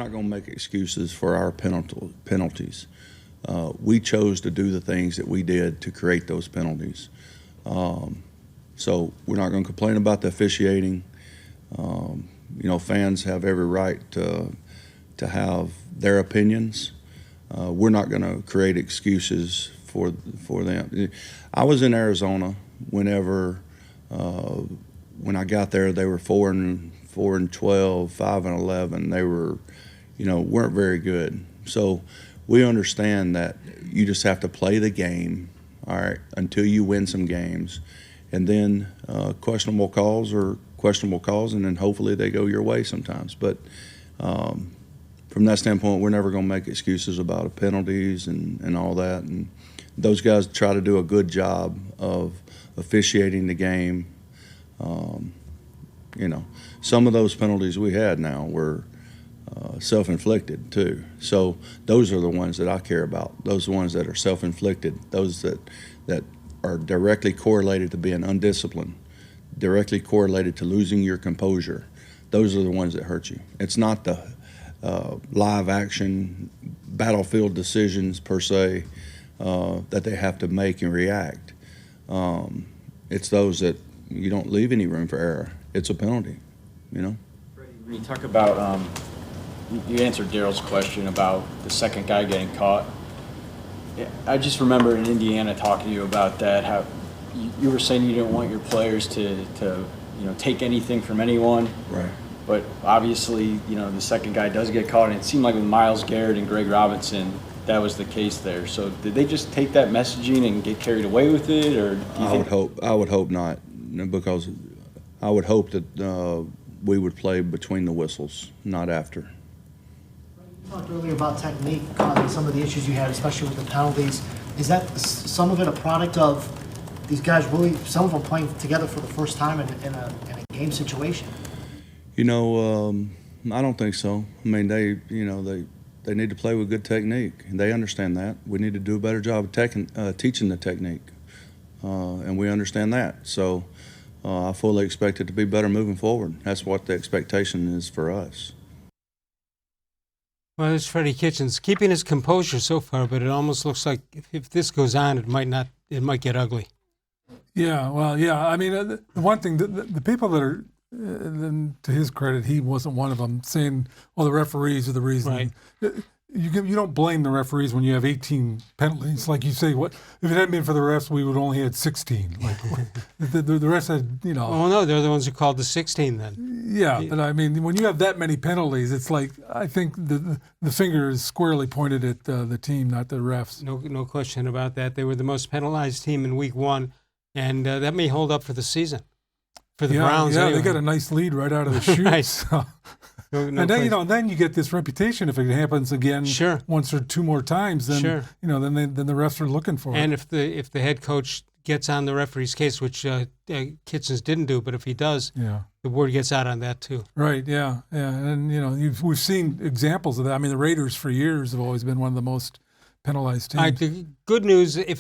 not going to make excuses for our penalties. We chose to do the things that we did to create those penalties. So we're not going to complain about the officiating. Fans have every right to have their opinions. We're not going to create excuses for them. I was in Arizona when I got there. They were 4-12, 5-11. They were, weren't very good. So we understand that you just have to play the game, all right, until you win some games, and then questionable calls are questionable calls, and then hopefully they go your way sometimes. But from that standpoint, we're never going to make excuses about penalties and all that. And those guys try to do a good job of officiating the game. Some of those penalties we had now were self-inflicted too. So those are the ones that I care about. Those ones that are self-inflicted. Those that are directly correlated to being undisciplined, directly correlated to losing your composure. Those are the ones that hurt you. It's not the live action battlefield decisions per se that they have to make and react. It's those that you don't leave any room for error. It's a penalty, When you talk about, you answered Daryl's question about the second guy getting caught. I just remember in Indiana talking to you about that, how you were saying you didn't want your players to take anything from anyone. Right. But obviously, the second guy does get caught, and it seemed like with Myles-Garrett and Greg Robinson, that was the case there. So did they just take that messaging and get carried away with it, or do you think? I would hope not, because I would hope that we would play between the whistles, not after. You talked earlier about technique causing some of the issues you had, especially with the penalties. Is that some of it a product of these guys really, some of them playing together for the first time in a game situation? I don't think so. I mean, they need to play with good technique, and they understand that. We need to do a better job of teaching the technique, and we understand that. So I fully expect it to be better moving forward. That's what the expectation is for us. Well, it's Freddie Kitchens keeping his composure so far, but it almost looks like if this goes on, it might get ugly. Yeah, well, yeah. I mean, the one thing, the people that are, to his credit, he wasn't one of them, saying, "Oh, the referees are the reason." Right. You don't blame the referees when you have 18 penalties. Like you say, what if it hadn't been for the refs, we would only had 16. Like the refs had, Oh no, they're the ones who called the 16 then. Yeah, but I mean, when you have that many penalties, it's like I think the finger is squarely pointed at the team, not the refs. No question about that. They were the most penalized team in Week 1, and that may hold up for the season. For the Browns, yeah, anyway. They got a nice lead right out of the chute. Right. So. No and then then you get this reputation if it happens again once or two more times. Then then the refs are looking for it. And if the head coach gets on the referee's case, which Kitchens didn't do, but if he does, the word gets out on that too. Right. Yeah. And we've seen examples of that. I mean, the Raiders for years have always been one of the most penalized teams. All right, the good news, if